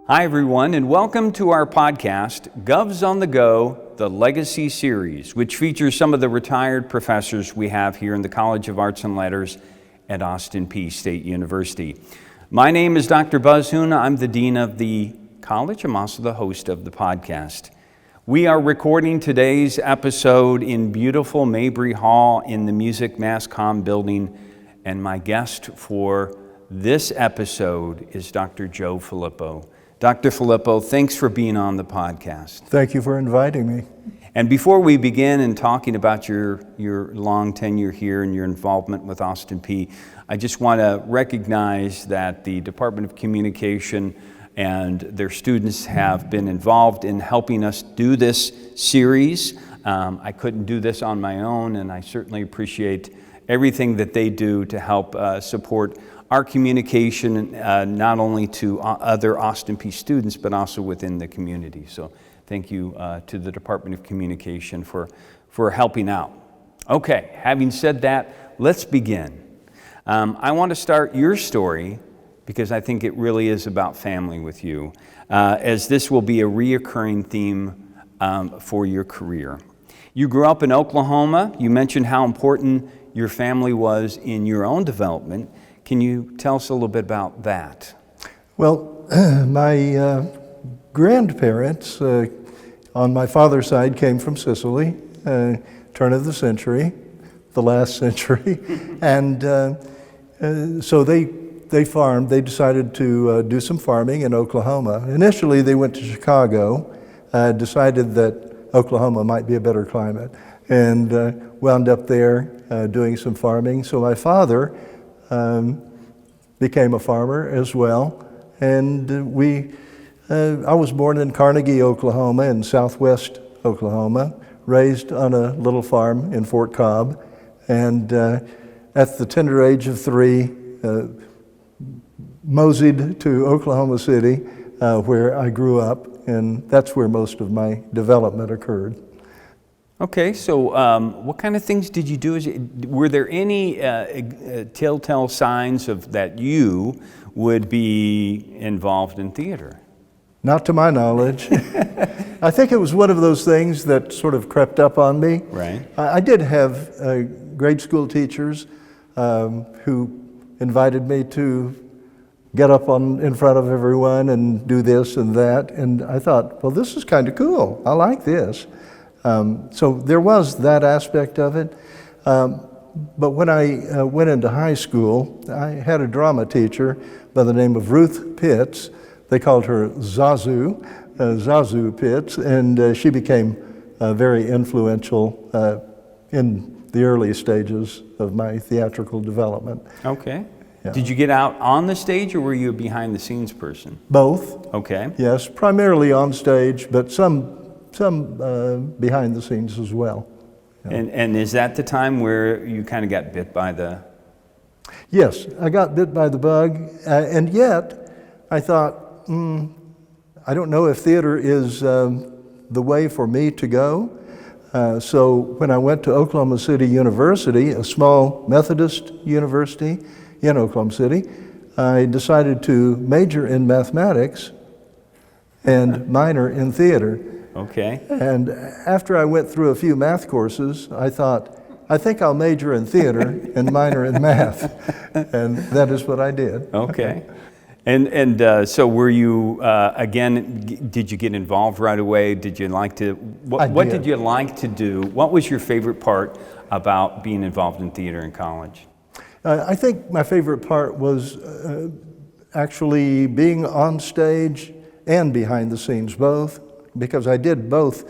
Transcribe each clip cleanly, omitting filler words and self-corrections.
Hi, everyone, and welcome to our podcast, Govs on the Go, the Legacy Series, which features some of the retired professors we have here in the College of Arts and Letters at Austin Peay State University. My name is Dr. Buzz Huna. I'm the Dean of the College. I'm also the host of the podcast. We are recording today's episode in beautiful Mabry Hall in the Music Mass Comm building, and my guest for this episode is Dr. Joe Filippo. Dr. Filippo, thanks for being on the podcast. Thank you for inviting me. And before we begin in talking about your long tenure here and your involvement with Austin Peay, I just want to recognize that the Department of Communication and their students have been involved in helping us do this series. I couldn't do this on my own, and I certainly appreciate everything that they do to help support our communication, not only to other Austin Peay students, but also within the community. So thank you to the Department of Communication for helping out. Okay, having said that, let's begin. I want to start your story because I think it really is about family with you, as this will be a reoccurring theme for your career. You grew up in Oklahoma. You mentioned how important your family was in your own development. Can you tell us a little bit about that? Well, my grandparents on my father's side came from Sicily, turn of the century, the last century, and so they farmed. They decided to do some farming in Oklahoma. Initially, they went to Chicago, decided that Oklahoma might be a better climate, and wound up there doing some farming. So my father became a farmer as well, and I was born in Carnegie, Oklahoma, in southwest Oklahoma, raised on a little farm in Fort Cobb, and at the tender age of 3, moseyed to Oklahoma City, where I grew up, and that's where most of my development occurred. Okay, so what kind of things did you do? Were there any telltale signs of that you would be involved in theater? Not to my knowledge. I think it was one of those things that sort of crept up on me. Right. I did have grade school teachers who invited me to get up in front of everyone and do this and that, and I thought, well, this is kind of cool. I like this. So there was that aspect of it. But when I went into high school, I had a drama teacher by the name of Ruth Pitts. They called her Zazu Pitts, and she became very influential in the early stages of my theatrical development. Okay. Yeah. Did you get out on the stage, or were you a behind-the-scenes person? Both. Okay. Yes, primarily on stage, but some behind the scenes as well. Yeah. And is that the time where you kind of got bit by the... Yes, I got bit by the bug, and yet I thought, I don't know if theater is the way for me to go. So when I went to Oklahoma City University, a small Methodist university in Oklahoma City, I decided to major in mathematics and minor in theater. Okay. And after I went through a few math courses, I thought, I think I'll major in theater and minor in math. And that is what I did. Okay. And so were you, again, did you get involved right away? Did you like to, what did you like to do? What was your favorite part about being involved in theater in college? I think my favorite part was actually being on stage and behind the scenes, both, because I did both,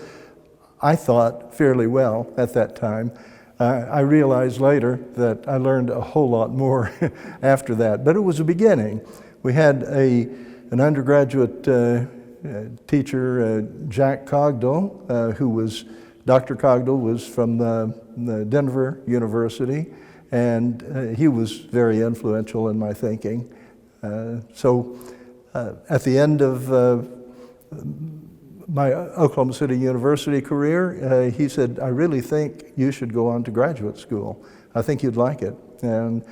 I thought, fairly well at that time. I realized later that I learned a whole lot more after that, but it was a beginning. We had an undergraduate teacher, Jack Cogdell, Dr. Cogdell was from the Denver University, and he was very influential in my thinking. So at the end of my Oklahoma City University career, he said, I really think you should go on to graduate school. I think you'd like it. And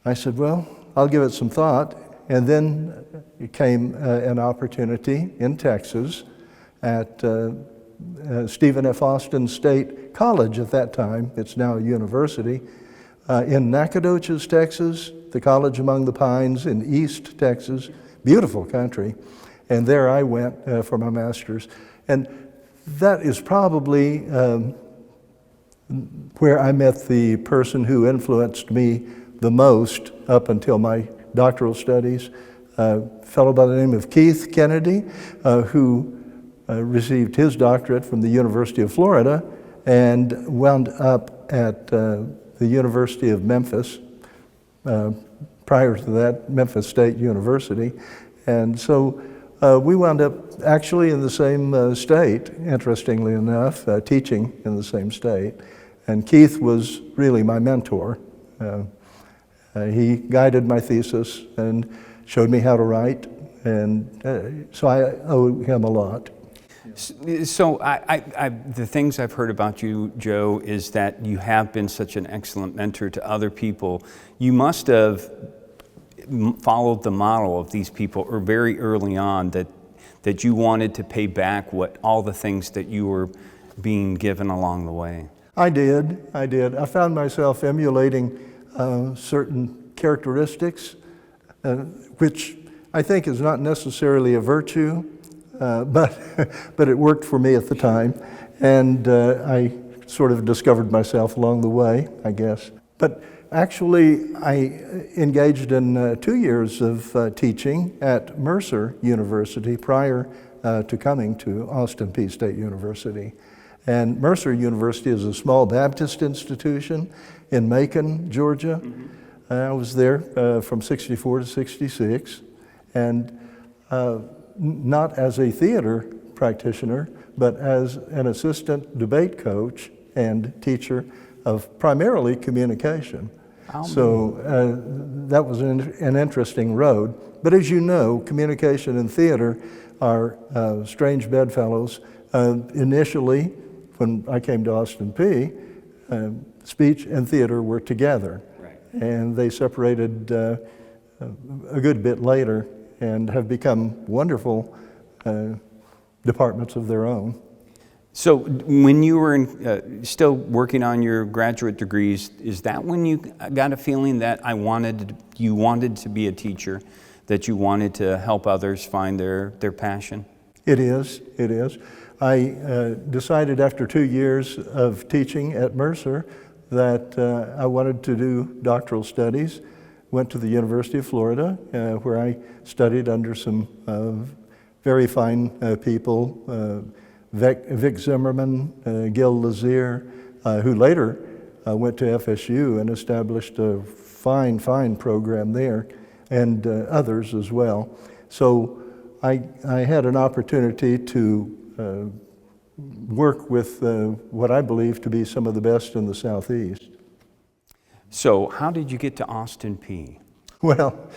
I said, well, I'll give it some thought. And then it came an opportunity in Texas at Stephen F. Austin State College at that time. It's now a university. In Nacogdoches, Texas, the College Among the Pines in East Texas, beautiful country. And there I went for my master's. And that is probably where I met the person who influenced me the most up until my doctoral studies, a fellow by the name of Keith Kennedy, who received his doctorate from the University of Florida and wound up at the University of Memphis, prior to that, Memphis State University. And so we wound up actually in the same state, interestingly enough, teaching in the same state. And Keith was really my mentor. He guided my thesis and showed me how to write, and so I owe him a lot. So the things I've heard about you, Joe, is that you have been such an excellent mentor to other people. You must have followed the model of these people, or very early on, that you wanted to pay back all the things that you were being given along the way. I did. I found myself emulating certain characteristics, which I think is not necessarily a virtue, but it worked for me at the time, and I sort of discovered myself along the way, I guess. But actually, I engaged in 2 years of teaching at Mercer University prior to coming to Austin Peay State University. And Mercer University is a small Baptist institution in Macon, Georgia. Mm-hmm. I was there from 64 to 66, and not as a theater practitioner, but as an assistant debate coach and teacher of primarily communication. So that was an interesting road. But as you know, communication and theater are strange bedfellows. Initially, when I came to Austin Peay, speech and theater were together. Right. And they separated a good bit later and have become wonderful departments of their own. So when you were still working on your graduate degrees, is that when you got a feeling that you wanted to be a teacher, that you wanted to help others find their passion? It is. I decided after 2 years of teaching at Mercer that I wanted to do doctoral studies. Went to the University of Florida, where I studied under some very fine people, Vic Zimmerman, Gil Lazier, who later went to FSU and established a fine program there, and others as well. So I had an opportunity to work with what I believe to be some of the best in the Southeast. So how did you get to Austin Peay? Well,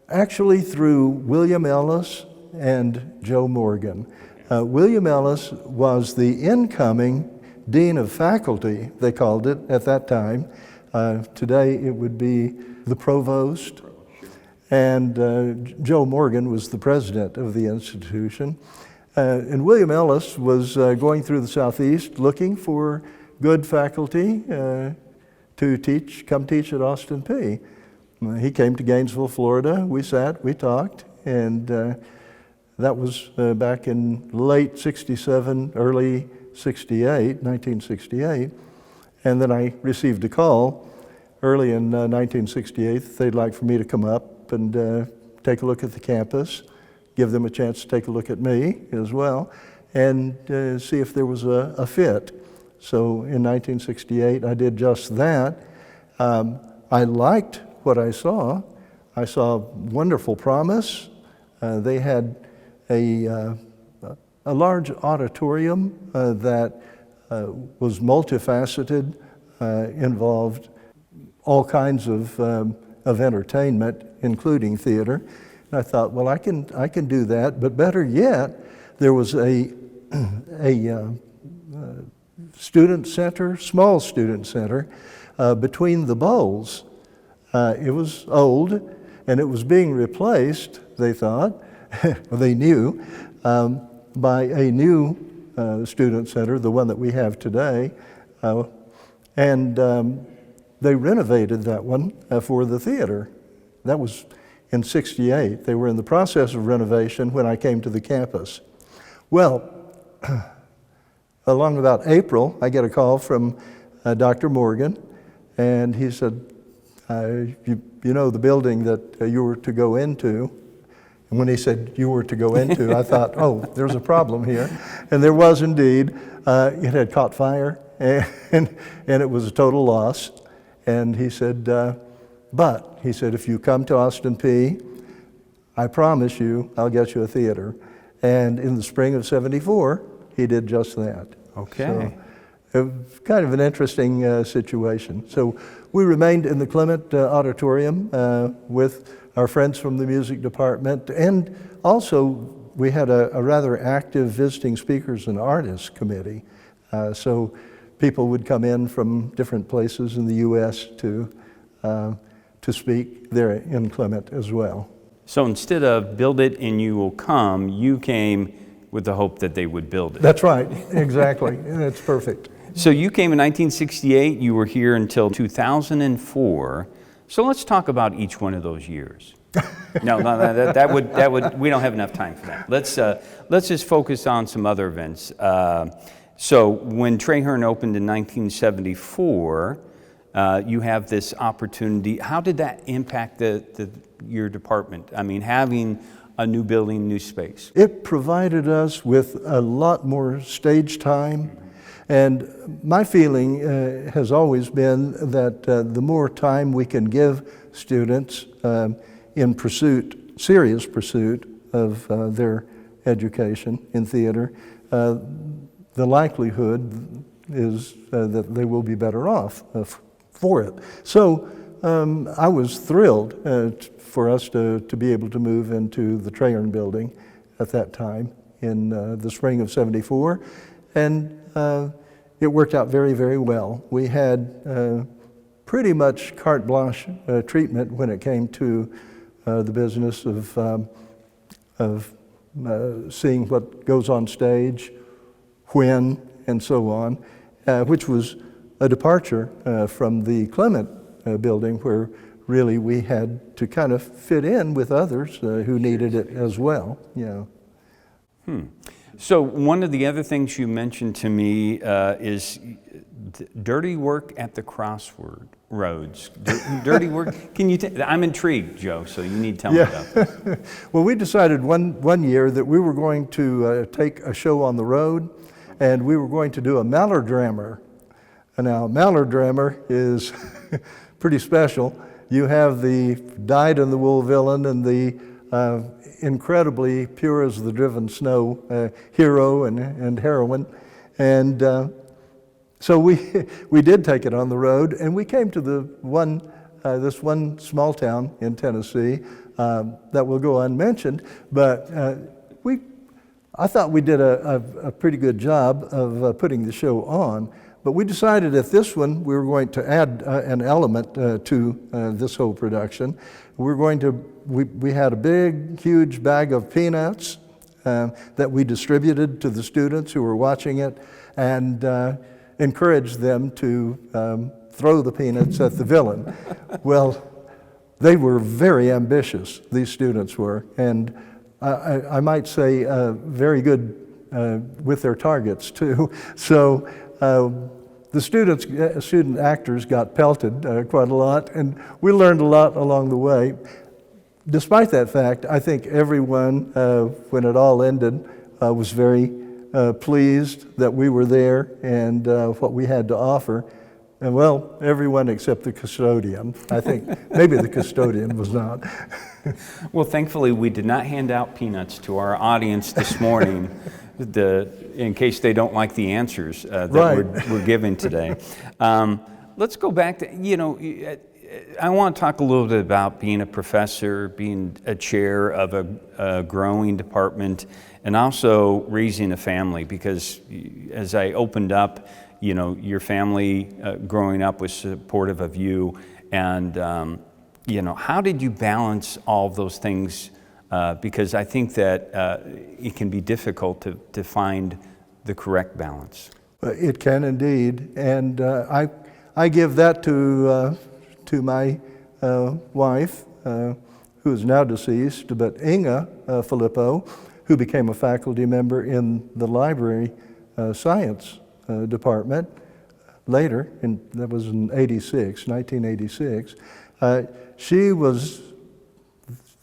actually through William Ellis and Joe Morgan. William Ellis was the incoming Dean of Faculty, they called it at that time. Today it would be the Provost. And Joe Morgan was the president of the institution. And William Ellis was going through the Southeast looking for good faculty to come teach at Austin Peay. He came to Gainesville, Florida. We sat, we talked, and that was back in late 67, early 68, 1968. And then I received a call early in 1968 that they'd like for me to come up and take a look at the campus, give them a chance to take a look at me as well, and see if there was a fit. So in 1968, I did just that. I liked what I saw. I saw wonderful promise. They had a large auditorium that was multifaceted, involved all kinds of entertainment, including theater. And I thought, well, I can do that. But better yet, there was a student center, small student center, between the bowls. It was old, and it was being replaced, they thought, well, they knew, by a new student center, the one that we have today. And they renovated that one for the theater. That was in '68. They were in the process of renovation when I came to the campus. Well, along about April, I get a call from Dr. Morgan, and he said, you know the building that you were to go into. And when he said you were to go into, I thought, oh, there's a problem here. And there was indeed. It had caught fire, and it was a total loss. And he said, but he said, if you come to Austin P, I promise you I'll get you a theater. And in the spring of '74, he did just that. Okay. So, it was kind of an interesting situation. So we remained in the Clement Auditorium with our friends from the music department, and also we had a rather active visiting speakers and artists committee. So people would come in from different places in the U.S. to speak there in Clement as well. So instead of build it and you will come, you came with the hope that they would build it. That's right, exactly. That's perfect. So you came in 1968, you were here until 2004. So let's talk about each one of those years. No, that would, we don't have enough time for that. Let's just focus on some other events. So when Traherne opened in 1974, you have this opportunity. How did that impact your department? I mean, having a new building, new space. It provided us with a lot more stage time. And my feeling has always been that the more time we can give students in serious pursuit of their education in theater, the likelihood is that they will be better off for it. So I was thrilled for us to be able to move into the Traherne building at that time in the spring of '74. And it worked out very, very well. We had pretty much carte blanche treatment when it came to the business of seeing what goes on stage, when, and so on, which was a departure from the Clement building, where really we had to kind of fit in with others who needed it as well. So one of the other things you mentioned to me is dirty work at the crossroads. Dirty work. Can you? I'm intrigued, Joe. So you need to tell me about this. Well, we decided one year that we were going to take a show on the road, and we were going to do a melodrama. And now, melodrama is pretty special. You have the dyed-in-the-wool villain and the incredibly pure as the driven snow hero and heroine. And so we did take it on the road, and we came to this one small town in Tennessee that will go unmentioned, but I thought we did a pretty good job of putting the show on. But we decided at this one we were going to add an element to this whole production. We had a big, huge bag of peanuts that we distributed to the students who were watching it, and encouraged them to throw the peanuts at the villain. Well, they were very ambitious, these students were, and I might say very good with their targets too. So the student actors got pelted quite a lot, and we learned a lot along the way. Despite that fact, I think everyone, when it all ended, was very pleased that we were there and what we had to offer. And well, everyone except the custodian. I think maybe the custodian was not. Well, thankfully, we did not hand out peanuts to our audience this morning in case they don't like the answers that we're giving today. Let's go back to, I want to talk a little bit about being a professor, being a chair of a growing department, and also raising a family, because as I opened up, your family growing up was supportive of you, and how did you balance all of those things? Because I think that it can be difficult to find the correct balance. It can indeed, and I give that to my wife, who is now deceased, but Inga Filippo, who became a faculty member in the library science department later, that was in 1986. She was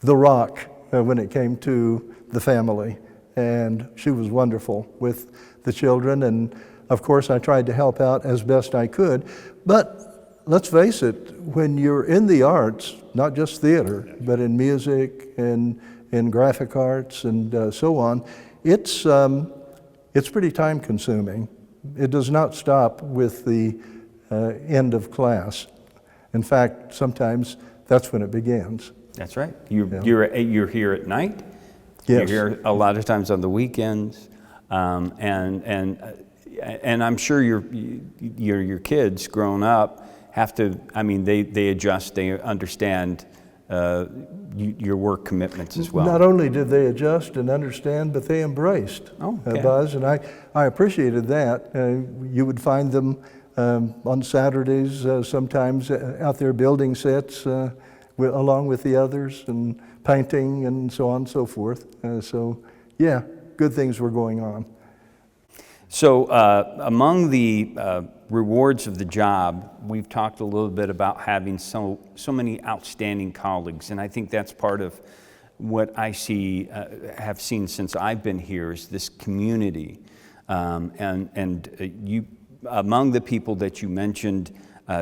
the rock when it came to the family, and she was wonderful with the children, and of course I tried to help out as best I could. But let's face it, when you're in the arts, not just theater, but in music and in graphic arts and so on, it's pretty time consuming. It does not stop with the end of class. In fact, sometimes that's when it begins. That's right. You're here at night. Yes. You're here a lot of times on the weekends, and I'm sure your kids growing up have to. I mean, they adjust. They understand your work commitments as well. Not only did they adjust and understand, but they embraced Buzz, and I appreciated that. You would find them on Saturdays sometimes out there building sets along with the others and painting and so on and so forth. So yeah, good things were going on. So among the rewards of the job, we've talked a little bit about having so many outstanding colleagues, and I think that's part of what I have seen since I've been here is this community. And you, among the people that you mentioned,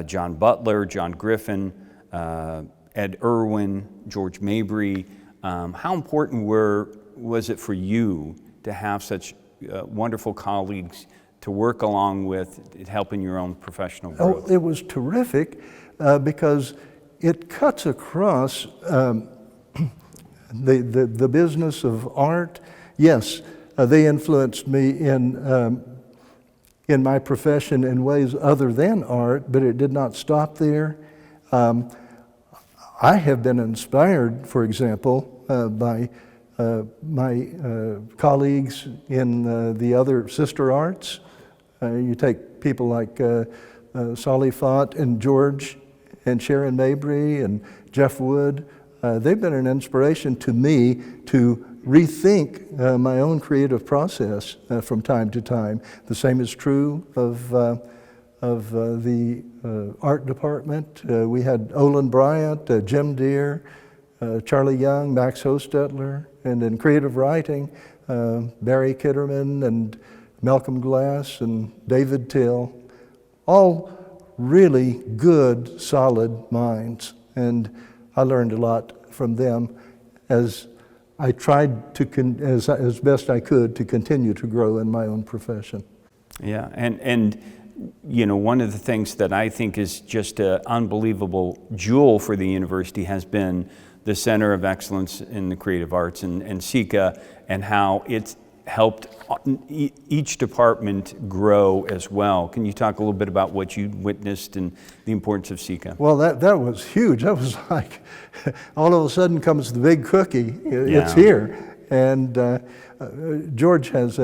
John Butler, John Griffin, Ed Irwin, George Mabry, how important was it for you to have such wonderful colleagues to work along with, helping your own professional growth? Oh, it was terrific because it cuts across the business of art. Yes, they influenced me in my profession in ways other than art, but it did not stop there. I have been inspired, for example, by my colleagues in the other sister arts. You take people like Solly Fott and George and Sharon Mabry and Jeff Wood. They've been an inspiration to me to rethink my own creative process from time to time. The same is true of the art department. We had Olin Bryant, Jim Deere, Charlie Young, Max Hostetler, and in creative writing, Barry Kitterman and Malcolm Glass and David Till, all really good, solid minds. And I learned a lot from them as I tried to, as best I could, to continue to grow in my own profession. Yeah, and one of the things that I think is just an unbelievable jewel for the university has been the Center of Excellence in the Creative Arts and SECA, and how it's helped each department grow as well. Can you talk a little bit about what you witnessed and the importance of SECA? Well, that was huge. That was like, all of a sudden comes the big cookie. It's here. And George has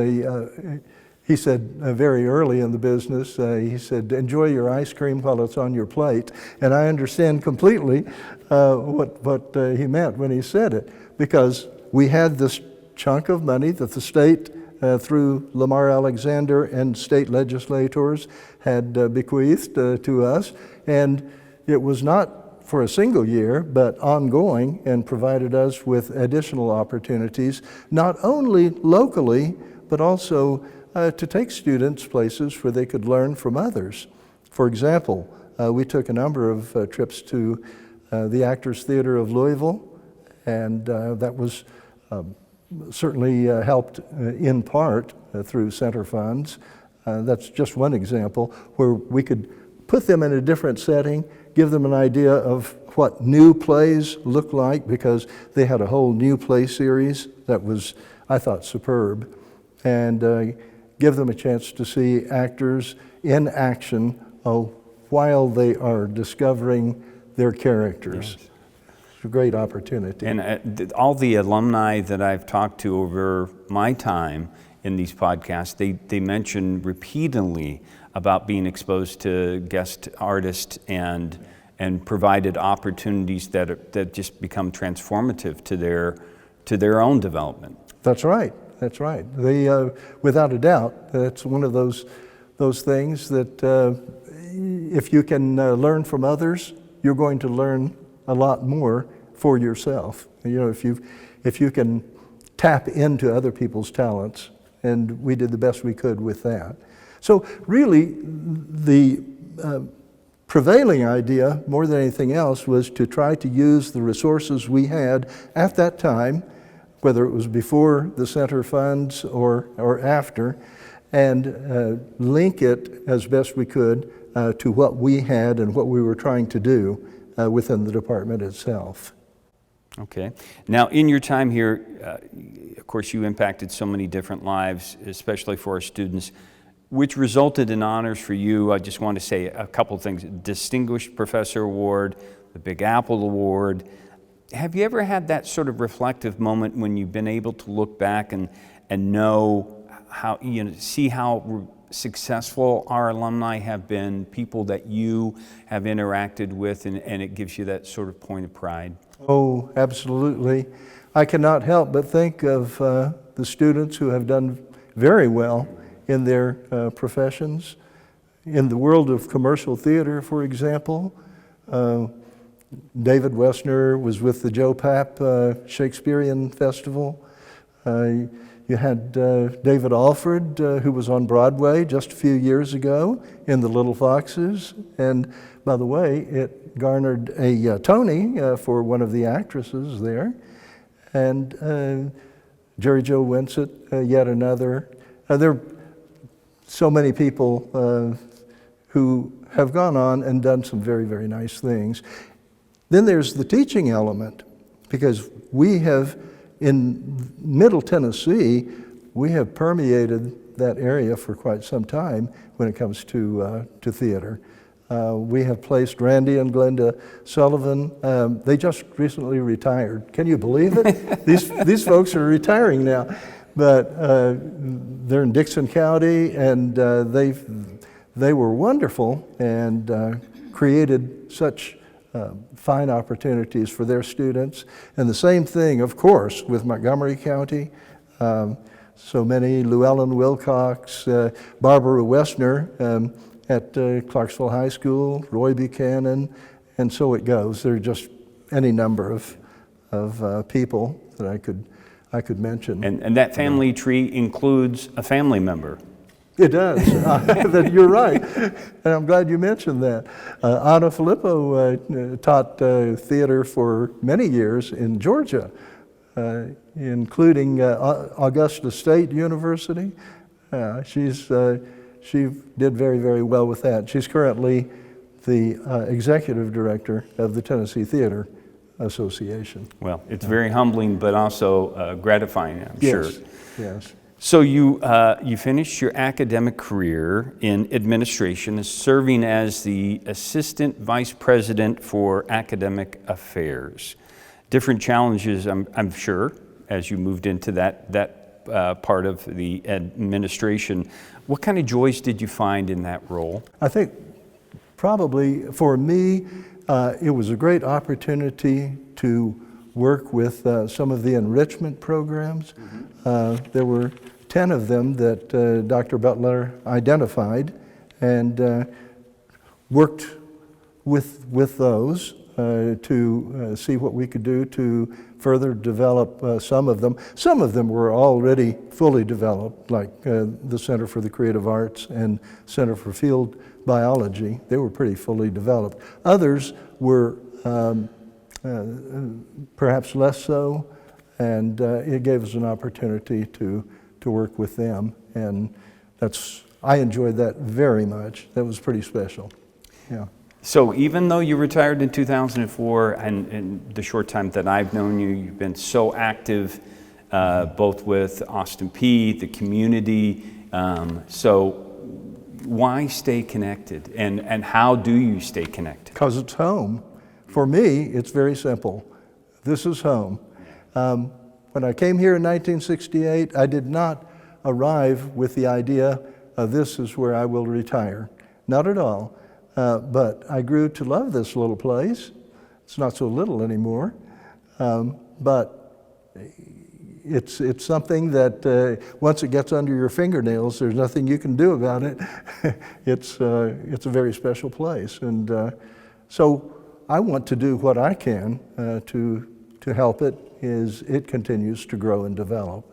he said very early in the business, he said, enjoy your ice cream while it's on your plate. And I understand completely what he meant when he said it, because we had this chunk of money that the state, through Lamar Alexander and state legislators, had bequeathed to us. And it was not for a single year, but ongoing, and provided us with additional opportunities, not only locally, but also to take students places where they could learn from others. For example, we took a number of trips to the Actors Theater of Louisville, and that was certainly helped in part through center funds. That's just one example where we could put them in a different setting, give them an idea of what new plays look like, because they had a whole new play series that was, I thought, superb, and give them a chance to see actors in action while they are discovering their characters. Yes. It's a great opportunity. And all the alumni that I've talked to over my time in these podcasts, they mention repeatedly about being exposed to guest artists and provided opportunities that just become transformative to their own development. That's right. That's right. They, without a doubt, that's one of those things that if you can learn from others, you're going to learn a lot more for yourself. You know, if you can tap into other people's talents, and we did the best we could with that. So really, the prevailing idea, more than anything else, was to try to use the resources we had at that time, whether it was before the center funds or after, and link it as best we could to what we had and what we were trying to do within the department itself. Okay. Now, in your time here, of course, you impacted so many different lives, especially for our students, which resulted in honors for you. I just want to say a couple of things. Distinguished Professor Award, the Big Apple Award. Have you ever had that sort of reflective moment when you've been able to look back and know how, see how successful our alumni have been, people that you have interacted with, and it gives you that sort of point of pride? Oh, absolutely. I cannot help but think of the students who have done very well in their professions. In the world of commercial theater, for example, David Wessner was with the Joe Papp Shakespearean Festival. You had David Alford, who was on Broadway just a few years ago in The Little Foxes. And by the way, it garnered a Tony for one of the actresses there. And Jerry Jo Winsett, yet another. There are so many people who have gone on and done some very, very nice things. Then there's the teaching element, because we have, in Middle Tennessee, we have permeated that area for quite some time when it comes to theater. We have placed Randy and Glenda Sullivan. They just recently retired. Can you believe it? These folks are retiring now, but they're in Dixon County, and they were wonderful and created such fine opportunities for their students. And the same thing, of course, with Montgomery County. So many, Llewellyn Wilcox, Barbara Wessner at Clarksville High School, Roy Buchanan, and so it goes. There are just any number of people that I could mention. And that family tree includes a family member. It does. You're right. And I'm glad you mentioned that. Anna Filippo taught theater for many years in Georgia, including Augusta State University. She did very, very well with that. She's currently the executive director of the Tennessee Theater Association. Well, it's very humbling, but also gratifying, I'm sure. Yes. So you finished your academic career in administration, serving as the Assistant Vice President for Academic Affairs. Different challenges, I'm sure, as you moved into that part of the administration. What kind of joys did you find in that role? I think probably for me, it was a great opportunity to work with some of the enrichment programs. There were 10 of them that Dr. Butler identified, and worked with those. to see what we could do to further develop some of them. Some of them were already fully developed, like the Center for the Creative Arts and Center for Field Biology. They were pretty fully developed. Others were perhaps less so, and it gave us an opportunity to work with them, and I enjoyed that very much. That was pretty special. Yeah. So even though you retired in 2004, and in the short time that I've known you, you've been so active, both with Austin P, the community. So why stay connected, and how do you stay connected? Because it's home. For me, it's very simple. This is home. When I came here in 1968, I did not arrive with the idea of this is where I will retire. Not at all. But I grew to love this little place. It's not so little anymore. But it's something that once it gets under your fingernails, there's nothing you can do about it. It's a very special place. And so I want to do what I can to help it as it continues to grow and develop.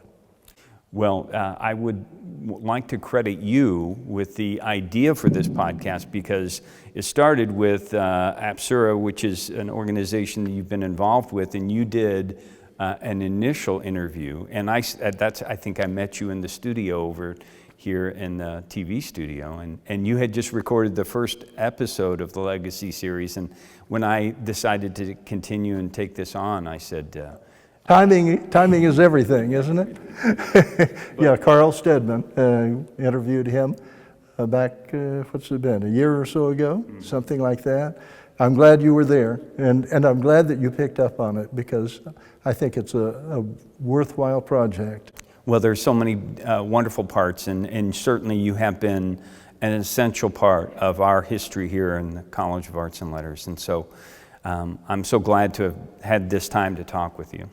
Well, I would like to credit you with the idea for this podcast, because it started with APSU, which is an organization that you've been involved with, and you did an initial interview. And I think I met you in the studio over here in the TV studio, and you had just recorded the first episode of the Legacy series. And when I decided to continue and take this on, I said, Timing is everything, isn't it? Yeah, Carl Steadman, interviewed him back, what's it been, a year or so ago, something like that. I'm glad you were there, and I'm glad that you picked up on it, because I think it's a worthwhile project. Well, there's so many wonderful parts, and certainly you have been an essential part of our history here in the College of Arts and Letters, and so I'm so glad to have had this time to talk with you.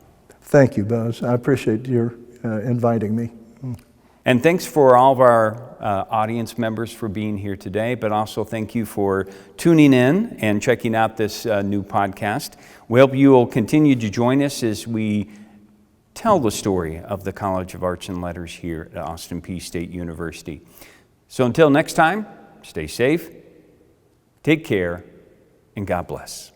Thank you, Buzz. I appreciate your inviting me. And thanks for all of our audience members for being here today, but also thank you for tuning in and checking out this new podcast. We hope you will continue to join us as we tell the story of the College of Arts and Letters here at Austin Peay State University. So until next time, stay safe, take care, and God bless.